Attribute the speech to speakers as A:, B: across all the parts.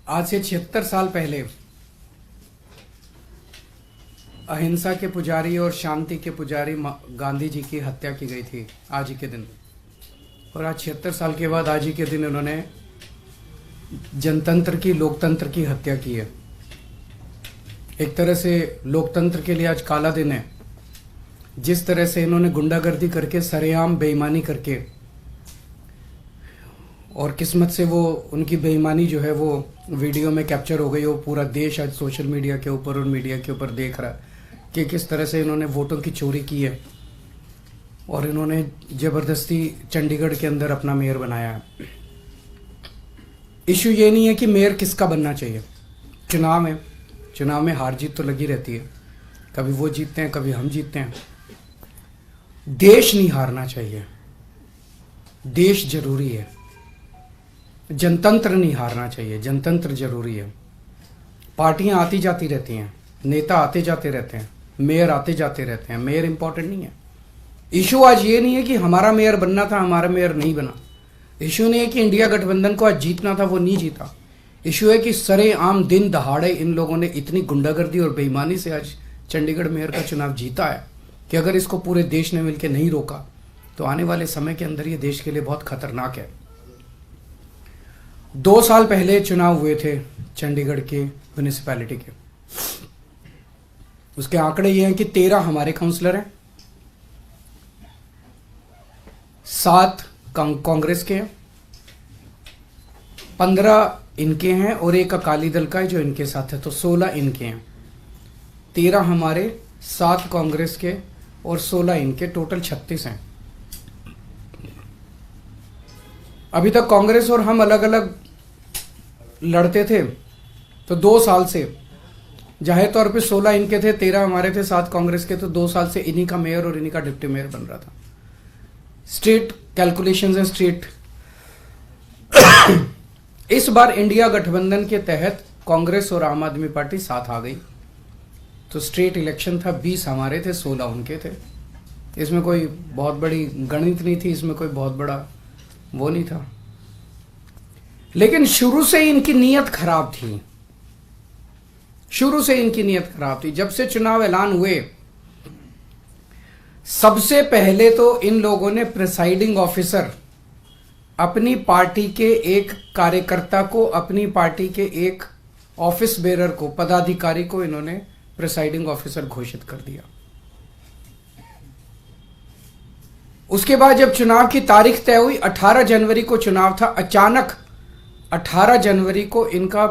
A: आज से 76 साल पहले अहिंसा के पुजारी और शांति के पुजारी गांधी जी की हत्या की गई थी आज ही के दिन। और आज 76 साल के बाद आज ही के दिन उन्होंने जनतंत्र की, लोकतंत्र की हत्या की है। एक तरह से लोकतंत्र के लिए आज काला दिन है। जिस तरह से इन्होंने गुंडागर्दी करके, सरेआम बेईमानी करके, और किस्मत से वो उनकी बेईमानी जो है वो वीडियो में कैप्चर हो गई। वो पूरा देश आज सोशल मीडिया के ऊपर और मीडिया के ऊपर देख रहा है कि किस तरह से इन्होंने वोटों की चोरी की है और इन्होंने जबरदस्ती चंडीगढ़ के अंदर अपना मेयर बनाया है। इशू ये नहीं है कि मेयर किसका बनना चाहिए। चुनाव है, चुनाव में हार जीत तो लगी रहती है, कभी वो जीतते हैं कभी हम जीतते हैं। देश नहीं हारना चाहिए, देश जरूरी है। जनतंत्र नहीं हारना चाहिए, जनतंत्र जरूरी है। पार्टियां आती जाती रहती हैं, नेता आते जाते रहते हैं, मेयर आते जाते रहते हैं, मेयर इंपॉर्टेंट नहीं है। इशू आज ये नहीं है कि हमारा मेयर बनना था, हमारा मेयर नहीं बना। इशू नहीं है कि इंडिया गठबंधन को आज जीतना था, वो नहीं जीता। इशू है कि सरेआम दिन दहाड़े इन लोगों ने इतनी गुंडागर्दी और बेईमानी से आज चंडीगढ़ मेयर का चुनाव जीता है कि अगर इसको पूरे देश ने मिलकर नहीं रोका तो आने वाले समय के अंदर ये देश के लिए बहुत खतरनाक है। 2 साल पहले चुनाव हुए थे चंडीगढ़ के म्यूनिसिपैलिटी के। उसके आंकड़े ये हैं कि 13 हमारे काउंसलर हैं, 7 कांग्रेस के हैं, 15 इनके हैं और एक अकाली दल का है जो इनके साथ है, तो 16 इनके हैं। 13 हमारे, 7 कांग्रेस के और 16 इनके, टोटल 36 हैं। अभी तक कांग्रेस और हम अलग अलग लड़ते थे, तो 2 साल से जाहिर तौर पे 16 इनके थे, 13 हमारे थे, 7 कांग्रेस के, तो 2 साल से इन्हीं का मेयर और इन्हीं का डिप्टी मेयर बन रहा था। स्ट्रेट कैलकुलेशंस हैं, स्ट्रेट। इस बार इंडिया गठबंधन के तहत कांग्रेस और आम आदमी पार्टी साथ आ गई, तो स्ट्रेट इलेक्शन था। 20 हमारे थे, 16 उनके थे। इसमें कोई बहुत बड़ी गणित नहीं थी, इसमें कोई बहुत बड़ा वो नहीं था। लेकिन शुरू से इनकी नीयत खराब थी, शुरू से इनकी नीयत खराब थी। जब से चुनाव ऐलान हुए, सबसे पहले तो इन लोगों ने प्रिसाइडिंग ऑफिसर, अपनी पार्टी के एक कार्यकर्ता को, अपनी पार्टी के एक ऑफिस बेरर को, पदाधिकारी को इन्होंने प्रिसाइडिंग ऑफिसर घोषित कर दिया। उसके बाद जब चुनाव की तारीख तय हुई, 18 जनवरी को चुनाव था, अचानक 18 जनवरी को इनका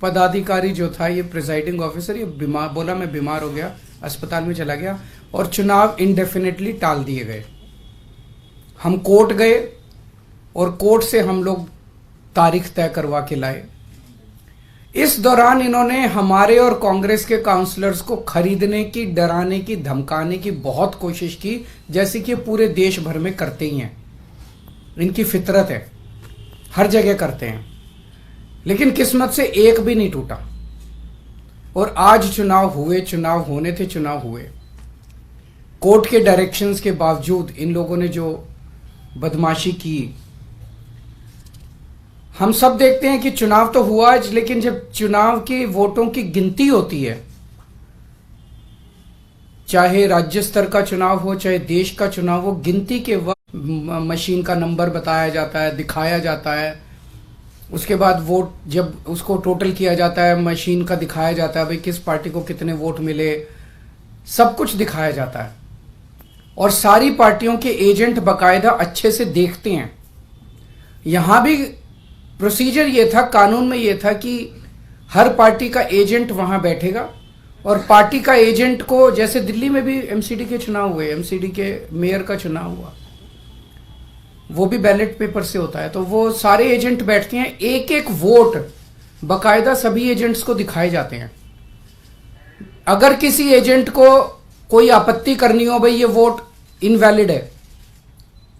A: पदाधिकारी जो था, ये प्रिसाइडिंग ऑफिसर, ये बीमार, बोला मैं बीमार हो गया, अस्पताल में चला गया और चुनाव इंडेफिनेटली टाल दिए गए। हम कोर्ट गए और कोर्ट से हम लोग तारीख तय करवा के लाए। इस दौरान इन्होंने हमारे और कांग्रेस के काउंसलर्स को खरीदने की, डराने की, धमकाने की बहुत कोशिश की, जैसे कि पूरे देश भर में करते ही हैं। इनकी फितरत है, हर जगह करते हैं। लेकिन किस्मत से एक भी नहीं टूटा और आज चुनाव हुए, चुनाव होने थे, चुनाव हुए। कोर्ट के डायरेक्शंस के बावजूद इन लोगों ने जो बदमाशी की, हम सब देखते हैं कि चुनाव तो हुआ आज, लेकिन जब चुनाव के वोटों की गिनती होती है, चाहे राज्य स्तर का चुनाव हो चाहे देश का चुनाव हो, गिनती के वक्त मशीन का नंबर बताया जाता है, दिखाया जाता है। उसके बाद वोट जब उसको टोटल किया जाता है, मशीन का दिखाया जाता है, भाई किस पार्टी को कितने वोट मिले, सब कुछ दिखाया जाता है। और सारी पार्टियों के एजेंट बाकायदा अच्छे से देखते हैं। यहां भी प्रोसीजर ये था, कानून में ये था कि हर पार्टी का एजेंट वहां बैठेगा और पार्टी का एजेंट को, जैसे दिल्ली में भी एमसीडी के चुनाव हुए, एमसीडी के मेयर का चुनाव हुआ, वो भी बैलेट पेपर से होता है, तो वो सारे एजेंट बैठते हैं, एक एक वोट बाकायदा सभी एजेंट्स को दिखाए जाते हैं। अगर किसी एजेंट को कोई आपत्ति करनी हो, भाई ये वोट इनवैलिड है,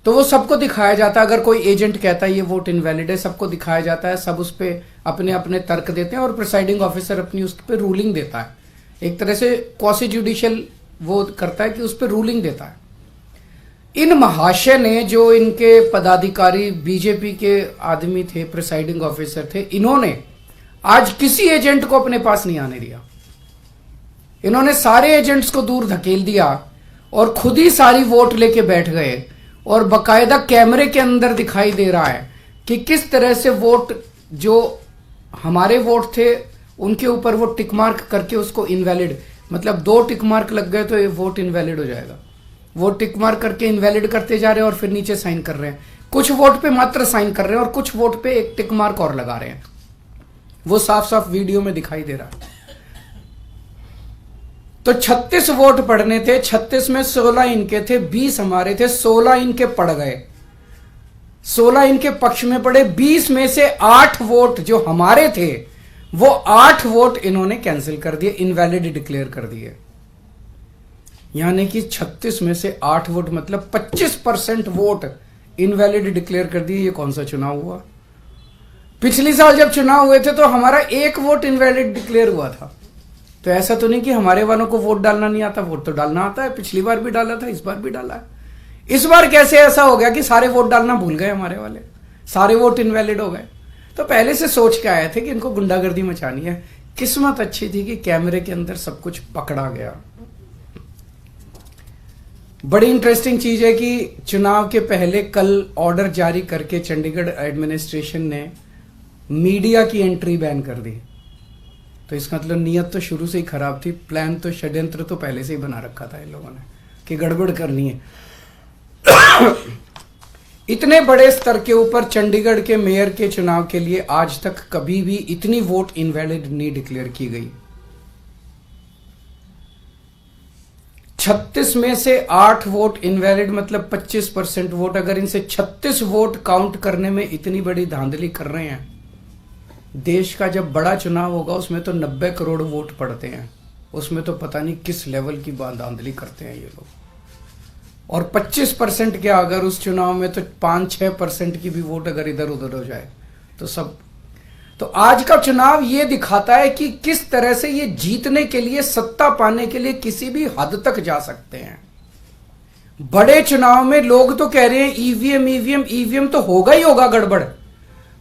A: तो वो सबको दिखाया जाता है। अगर कोई एजेंट कहता है ये वोट इनवैलिड है, सबको दिखाया जाता है, सब उस पर अपने अपने तर्क देते हैं और प्रिसाइडिंग ऑफिसर अपनी उस पर रूलिंग देता है। एक तरह से क्वासी जुडिशियल वो करता है कि उस पर रूलिंग देता है। इन महाशय ने, जो इनके पदाधिकारी बीजेपी के आदमी थे, प्रिसाइडिंग ऑफिसर थे, इन्होंने आज किसी एजेंट को अपने पास नहीं आने दिया। इन्होंने सारे एजेंट्स को दूर धकेल दिया और खुद ही सारी वोट लेके बैठ गए, और बकायदा कैमरे के अंदर दिखाई दे रहा है कि किस तरह से वोट, जो हमारे वोट थे उनके ऊपर वो टिक मार्क करके उसको इनवैलिड, मतलब 2 टिक मार्क लग गए तो ये वोट इनवैलिड हो जाएगा। वो टिक मार्क करके इनवैलिड करते जा रहे हैं और फिर नीचे साइन कर रहे हैं। कुछ वोट पे मात्र साइन कर रहे हैं और कुछ वोट पे एक टिक मार्क और लगा रहे हैं। वो साफ साफ वीडियो में दिखाई दे रहा है। तो 36 वोट पड़ने थे, 36 में 16 इनके थे, 20 हमारे थे, 16 इनके पड़ गए, 16 इनके पक्ष में पड़े। 20 में से 8 वोट जो हमारे थे वो 8 वोट इन्होंने कैंसिल कर दिए, इनवैलिड डिक्लेयर कर दिए। यानी कि 36 में से 8 वोट मतलब 25% वोट इनवैलिड डिक्लेयर कर दिए। ये कौन सा चुनाव हुआ? पिछली साल जब चुनाव हुए थे तो हमारा 1 वोट इनवैलिड डिक्लेयर हुआ था। तो ऐसा तो नहीं कि हमारे वालों को वोट डालना नहीं आता, वोट तो डालना आता है। पिछली बार भी डाला था, इस बार भी डाला है। इस बार कैसे ऐसा हो गया कि सारे वोट डालना भूल गए हमारे वाले, सारे वोट इनवैलिड हो गए? तो पहले से सोच के आए थे कि इनको गुंडागर्दी मचानी है। किस्मत अच्छी थी कि कैमरे के अंदर सब कुछ पकड़ा गया। बड़ी इंटरेस्टिंग चीज है कि चुनाव के पहले कल ऑर्डर जारी करके चंडीगढ़ एडमिनिस्ट्रेशन ने मीडिया की एंट्री बैन कर दी। तो इसका मतलब नीयत तो शुरू से ही खराब थी, प्लान तो, षड्यंत्र तो पहले से ही बना रखा था इन लोगों ने कि गड़बड़ करनी है। इतने बड़े स्तर के ऊपर चंडीगढ़ के मेयर के चुनाव के लिए आज तक कभी भी इतनी वोट इनवैलिड नहीं डिक्लेयर की गई। 36 में से 8 वोट इनवैलिड मतलब 25% वोट। अगर इनसे 36 वोट काउंट करने में इतनी बड़ी धांधली कर रहे हैं, देश का जब बड़ा चुनाव होगा उसमें तो 90 करोड़ वोट पड़ते हैं, उसमें तो पता नहीं किस लेवल की धांधली करते हैं ये लोग। और 25% क्या, अगर उस चुनाव में तो 5-6% की भी वोट अगर इधर उधर हो जाए तो सब। तो आज का चुनाव ये दिखाता है कि किस तरह से ये जीतने के लिए, सत्ता पाने के लिए किसी भी हद तक जा सकते हैं। बड़े चुनाव में लोग तो कह रहे हैं ईवीएम तो होगा ही होगा गड़बड़।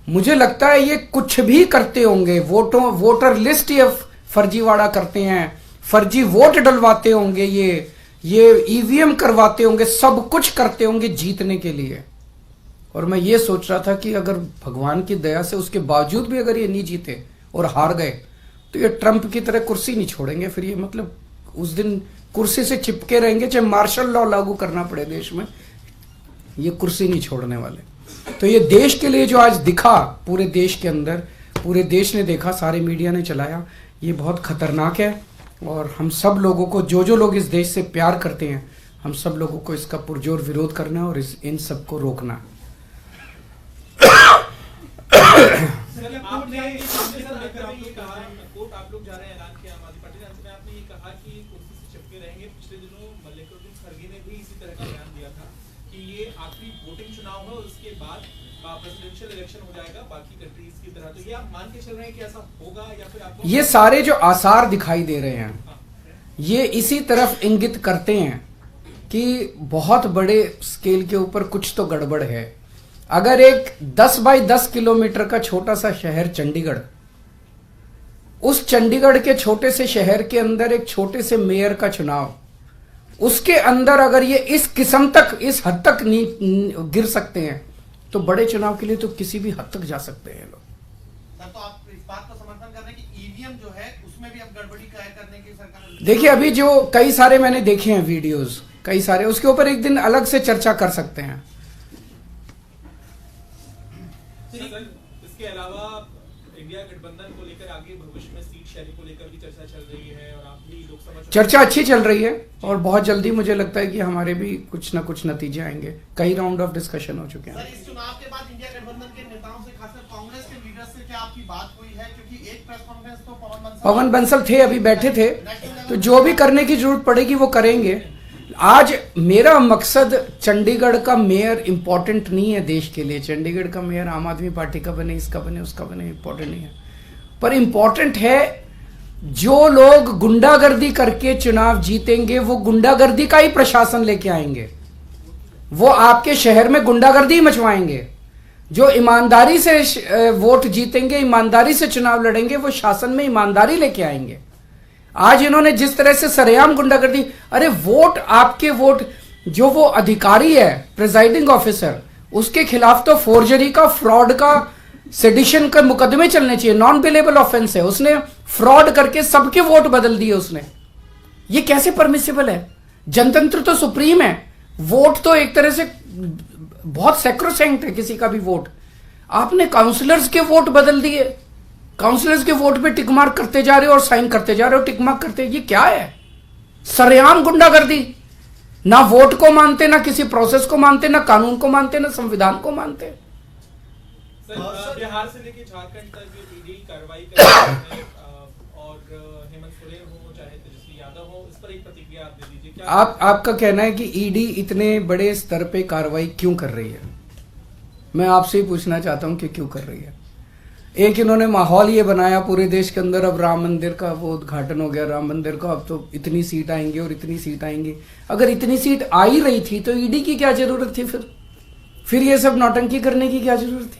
A: मुझे लगता है ये कुछ भी करते होंगे, वोटर लिस्ट ये फर्जीवाड़ा करते हैं, फर्जी वोट डलवाते होंगे, ये ईवीएम करवाते होंगे, सब कुछ करते होंगे जीतने के लिए। और मैं ये सोच रहा था कि अगर भगवान की दया से उसके बावजूद भी अगर ये नहीं जीते और हार गए तो ये ट्रंप की तरह कुर्सी नहीं छोड़ेंगे। फिर ये मतलब उस दिन कुर्सी से चिपके रहेंगे, चाहे मार्शल लॉ लागू करना पड़े देश में, ये कुर्सी नहीं छोड़ने वाले। तो ये देश के लिए जो आज दिखा, पूरे देश के अंदर, पूरे देश ने देखा, सारे मीडिया ने चलाया, ये बहुत खतरनाक है। और हम सब लोगों को, जो लोग इस देश से प्यार करते हैं, हम सब लोगों को इसका पुरजोर विरोध करना है और इन सबको रोकना है।
B: आपने कोर्ट आप लोग जा रहे हैं ऐलान किया आम आदमी पार्टी ने, अंत में आपने ये कहा कि कुर्सी से चिपके रहेंगे। पिछले दिनों मल्लिकार्जुन खड़गे ने भी इसी तरह का बयान दिया था कि ये आखिरी वोटिंग चुनाव है और उसके बाद प्रेसिडेंशियल इलेक्शन हो जाएगा बाकी कंट्रीज की तरह। तो ये आप मान के चल रहे हैं कि ऐसा होगा या फिर आपको? ये
A: सारे जो आसार दिखाई दे रहे हैं ये इसी तरफ इंगित करते हैं कि बहुत बड़े स्केल के ऊपर कुछ तो गड़बड़ है। अगर एक 10 बाई 10 किलोमीटर का छोटा सा शहर चंडीगढ़, उस चंडीगढ़ के छोटे से शहर के अंदर एक छोटे से मेयर का चुनाव, उसके अंदर अगर ये इस किस्म तक, इस हद तक नहीं गिर सकते हैं तो बड़े चुनाव के लिए तो किसी भी हद तक जा सकते हैं लोग।
B: सर, तो आप इस बात का समर्थन कर रहे हैं कि ईवीएम जो है उसमें भी अब गड़बड़ी करने की सरकार?
A: देखिए, अभी जो कई सारे मैंने देखे हैं वीडियोस, कई सारे, उसके ऊपर एक दिन अलग से चर्चा कर सकते हैं।
B: इसके अलावा इंडिया गठबंधन को लेकर आगे भविष्य में सीट शेयरिंग को लेकर भी चर्चा चल रही है और आप भी लोकसभा
A: चर्चा अच्छी चल रही है और बहुत जल्दी मुझे लगता है कि हमारे भी कुछ ना कुछ नतीजे आएंगे। कई राउंड ऑफ डिस्कशन हो चुके हैं।
B: सर, इस चुनाव के बाद इंडिया गठबंधन के नेताओं से, खासकर कांग्रेस के लीडर से क्या आपकी बात हुई है? क्योंकि एक प्रेस कॉन्फ्रेंस तो
A: पवन बंसल थे, अभी बैठे थे, तो जो भी करने की जरूरत पड़ेगी वो करेंगे। आज मेरा मकसद चंडीगढ़ का मेयर इंपॉर्टेंट नहीं है देश के लिए। चंडीगढ़ का मेयर आम आदमी पार्टी का बने, इसका बने, उसका बने, इंपॉर्टेंट नहीं है। पर इंपॉर्टेंट है जो लोग गुंडागर्दी करके चुनाव जीतेंगे वो गुंडागर्दी का ही प्रशासन लेके आएंगे, वो आपके शहर में गुंडागर्दी मचवाएंगे। जो ईमानदारी से वोट जीतेंगे, ईमानदारी से चुनाव लड़ेंगे, वो शासन में ईमानदारी लेके आएंगे। आज इन्होंने जिस तरह से सरेआम गुंडागर्दी, अरे वोट आपके वोट, जो वो अधिकारी है प्रिजाइडिंग ऑफिसर, उसके खिलाफ तो फोर्जरी का, फ्रॉड का, सेडिशन का मुकदमे चलने चाहिए। नॉन बिलेबल ऑफेंस है, उसने फ्रॉड करके सबके वोट बदल दिए उसने। ये कैसे परमिसिबल है? जनतंत्र तो सुप्रीम है, वोट तो एक तरह से बहुत सैक्रोसैंक्ट है किसी का भी वोट। आपने काउंसलर्स के वोट बदल दिए, काउंसलर्स के वोट पे टिक मार्क करते जा रहे हो और साइन करते जा रहे हो, टिक मार्क करते। ये क्या है? सरेआम गुंडागर्दी। ना वोट को मानते, ना किसी प्रोसेस को मानते, ना कानून को मानते, ना संविधान को मानते।
B: सर, बिहार से लेकर झारखंड तक जो ईडी कार्रवाई कर रही है और हेमंत सोरेन हो चाहे तेजस्वी यादव हो, इस पर एक प्रतिक्रिया आप दे दीजिए।
A: आपका कहना है कि ईडी इतने बड़े स्तर पे कार्रवाई क्यों कर रही है? मैं आपसे ही पूछना चाहता हूं कि क्यों कर रही है। एक इन्होंने माहौल ये बनाया पूरे देश के अंदर, अब राम मंदिर का वो उद्घाटन हो गया, राम मंदिर का, अब तो इतनी सीट आएंगी और इतनी सीट आएंगी। अगर इतनी सीट आ ही रही थी तो ईडी की क्या जरूरत थी? फिर ये सब नौटंकी करने की क्या जरूरत थी?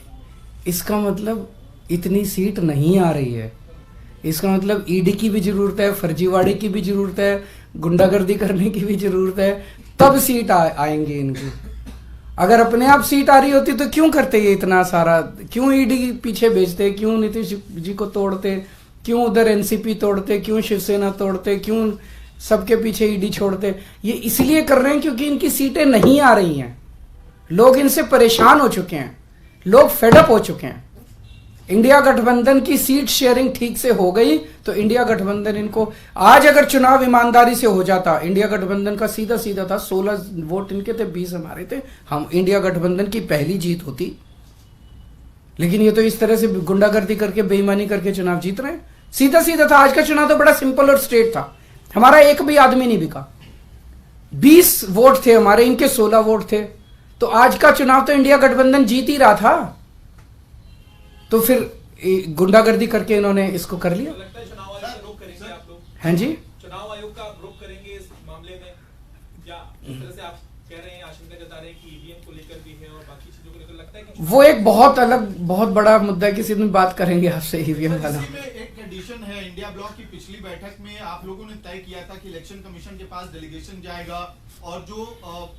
A: इसका मतलब इतनी सीट नहीं आ रही है, इसका मतलब ईडी की भी जरूरत है, फर्जीवाड़े की भी जरूरत है, गुंडागर्दी करने की भी जरूरत है, तब सीट आएंगे इनकी। अगर अपने आप सीट आ रही होती तो क्यों करते ये इतना सारा? क्यों ईडी पीछे भेजते? क्यों नीतीश जी को तोड़ते? क्यों उधर एनसीपी तोड़ते? क्यों शिवसेना तोड़ते? क्यों सबके पीछे ईडी छोड़ते? ये इसलिए कर रहे हैं क्योंकि इनकी सीटें नहीं आ रही हैं। लोग इनसे परेशान हो चुके हैं, लोग फेडअप हो चुके हैं। इंडिया गठबंधन की सीट शेयरिंग ठीक से हो गई तो इंडिया गठबंधन इनको, आज अगर चुनाव ईमानदारी से हो जाता, इंडिया गठबंधन का सीधा सीधा था, 16 वोट इनके थे, 20 हमारे थे, हम इंडिया गठबंधन की पहली जीत होती। लेकिन ये तो इस तरह से गुंडागर्दी करके, बेईमानी करके चुनाव जीत रहे हैं। सीधा सीधा था। आज का चुनाव तो बड़ा सिंपल और स्ट्रेट था। हमारा एक भी आदमी नहीं बिका, 20 वोट थे हमारे, इनके 16 वोट थे। तो आज का चुनाव तो इंडिया गठबंधन जीत ही रहा था। तो फिर गुंडागर्दी करके इन्होंने इसको कर लिया।
B: लगता है चुनाव आयोग का रुख करेंगे आप लोग?
A: हैं जी,
B: चुनाव आयोग का रुख करेंगे इस मामले में, या इस तरह से आप कह रहे हैं, आशंका जता रहे हैं कि ईवीएम को लेकर भी है और बाकी चीजों को लेकर लगता है कि
A: वो एक बहुत अलग, बहुत बड़ा मुद्दा है, किसी दिन बात करेंगे आपसे ईवीएम वाला।
C: एक कंडीशन है, इंडिया ब्लॉक की पिछली बैठक में आप लोगों ने तय किया था कि इलेक्शन कमीशन के पास डेलीगेशन जाएगा और जो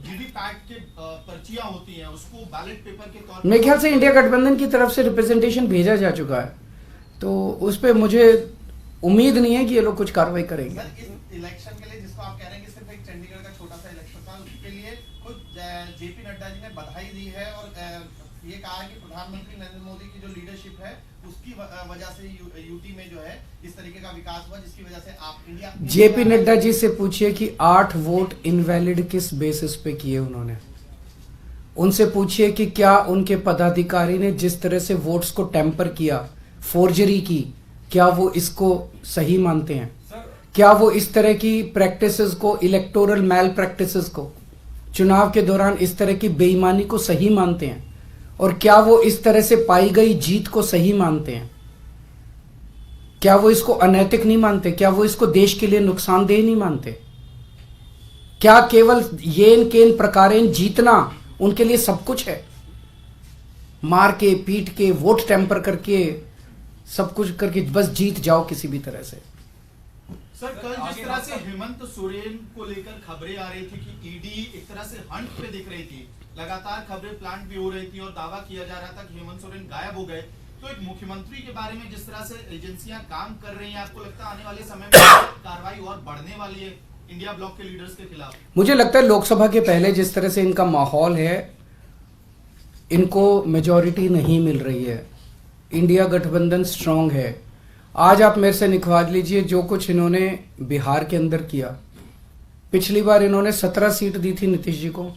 C: वीवीपैट के पर्चियां होती हैं उसको बैलेट पेपर के तौर पर,
A: मेरे ख्याल से इंडिया गठबंधन की तरफ से रिप्रेजेंटेशन भेजा जा चुका है, तो उस पर मुझे उम्मीद नहीं है कि ये लोग कुछ कार्रवाई करेंगे।
C: सर, इस इलेक्शन के लिए जिसको आप कह रहे हैं कि सिर्फ एक चंडीगढ़ का छोटा सा इलेक्शन था, उसके लिए खुद जेपी नड्डा जी ने बधाई दी है और ये कहा है कि प्रधानमंत्री नरेंद्र मोदी की जो लीडरशिप है उसकी वजह से यूटी में जो है इस तरीके का विकास हुआ, जिसकी वजह से आप इंडिया।
A: जेपी नड्डा जी से पूछिए कि 8 वोट इनवैलिड किस बेसिस पे किए उन्होंने। उनसे पूछिए कि क्या उनके पदाधिकारी ने जिस तरह से वोट्स को टेम्पर किया, फोर्जरी की, क्या वो इसको सही मानते हैं? क्या वो इस तरह की प्रैक्टिसेस को, इलेक्टोरल मैल प्रैक्टिसेस को, चुनाव के दौरान इस तरह की बेईमानी को सही मानते हैं? और क्या वो इस तरह से पाई गई जीत को सही मानते हैं? क्या वो इसको अनैतिक नहीं मानते? क्या वो इसको देश के लिए नुकसानदेह नहीं मानते? क्या केवल येन केन प्रकारेण जीतना उनके लिए सब कुछ है? मार के, पीट के, वोट टेम्पर करके, सब कुछ करके बस जीत जाओ किसी भी तरह से।
C: सर, कल जिस तरह से हेमंत सोरेन को लेकर खबरें आ रही थी कि ईडी एक तरह से हंट पे दिख रही थी, लगातार खबरें प्लांट भी हो रही थी और दावा किया जा रहा था कि हेमंत सोरेन गायब हो गए, तो एक मुख्यमंत्री के बारे में जिस तरह से एजेंसियां काम कर रही हैं, आपको लगता है आने वाले समय में कार्रवाई और बढ़ने वाली है इंडिया ब्लॉक के लीडर्स के खिलाफ?
A: मुझे लगता है लोकसभा के पहले जिस तरह से इनका माहौल है, इनको मेजॉरिटी नहीं मिल रही है। इंडिया गठबंधन स्ट्रांग है। आज आप मेरे से निकलवा लीजिए जो कुछ इन्होंने बिहार के अंदर किया। पिछली बार इन्होंने 17 सीट दी थी नीतीश जी को,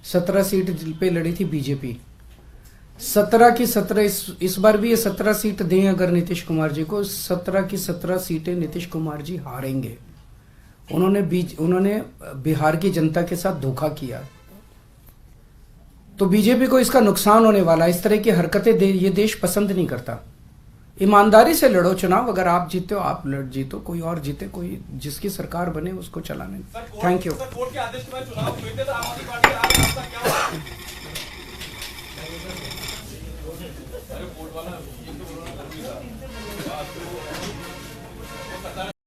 A: 17 सीट पे लड़ी थी बीजेपी, 17 की 17। इस बार भी ये 17 सीट दें अगर नीतीश कुमार जी को, 17 की 17 सीटें नीतीश कुमार जी हारेंगे। उन्होंने बिहार की जनता के साथ धोखा किया, तो बीजेपी को इसका नुकसान होने वाला। इस तरह की हरकतें ये देश पसंद नहीं करता। ईमानदारी से लड़ो चुनाव, अगर आप जीते हो आप जीतो, कोई और जीते, कोई जिसकी सरकार बने उसको चलाने। Thank you.
B: कोर्ट के आदेश के बाद चुनाव हुए थे तो आम आदमी पार्टी का क्या